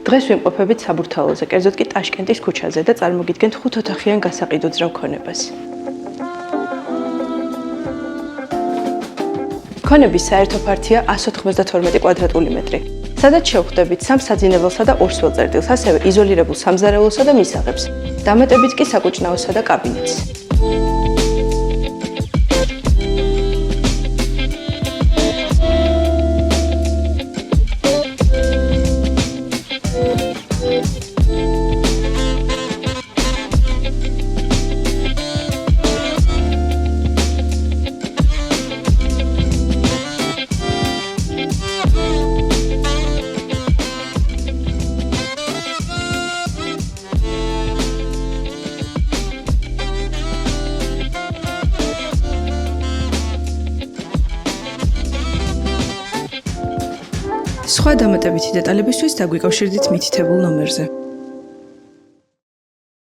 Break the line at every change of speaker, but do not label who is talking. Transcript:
დღეს ვიმყოფებით საბურთალოზე, კერძოდ კი ტაშკენტის ქუჩაზე და წარმოგიდგენთ 5 ოთახიან გასაყიდუძრავ ქონებას. ქონების საერთო ფართია 192 კვადრატული მეტრი, სადაც შევხვდებით 3 საძინებელსა და 2 სველწერტილს, ასევე იზოლირებულ სამზარეულოსა და მისაღებს, დამატებით კი საკუჭნაოსა და კაბინეტს. სხვა დამატებითი დეტალებისთვის დაგვიკავშირდით მითითებულ ნომერზე.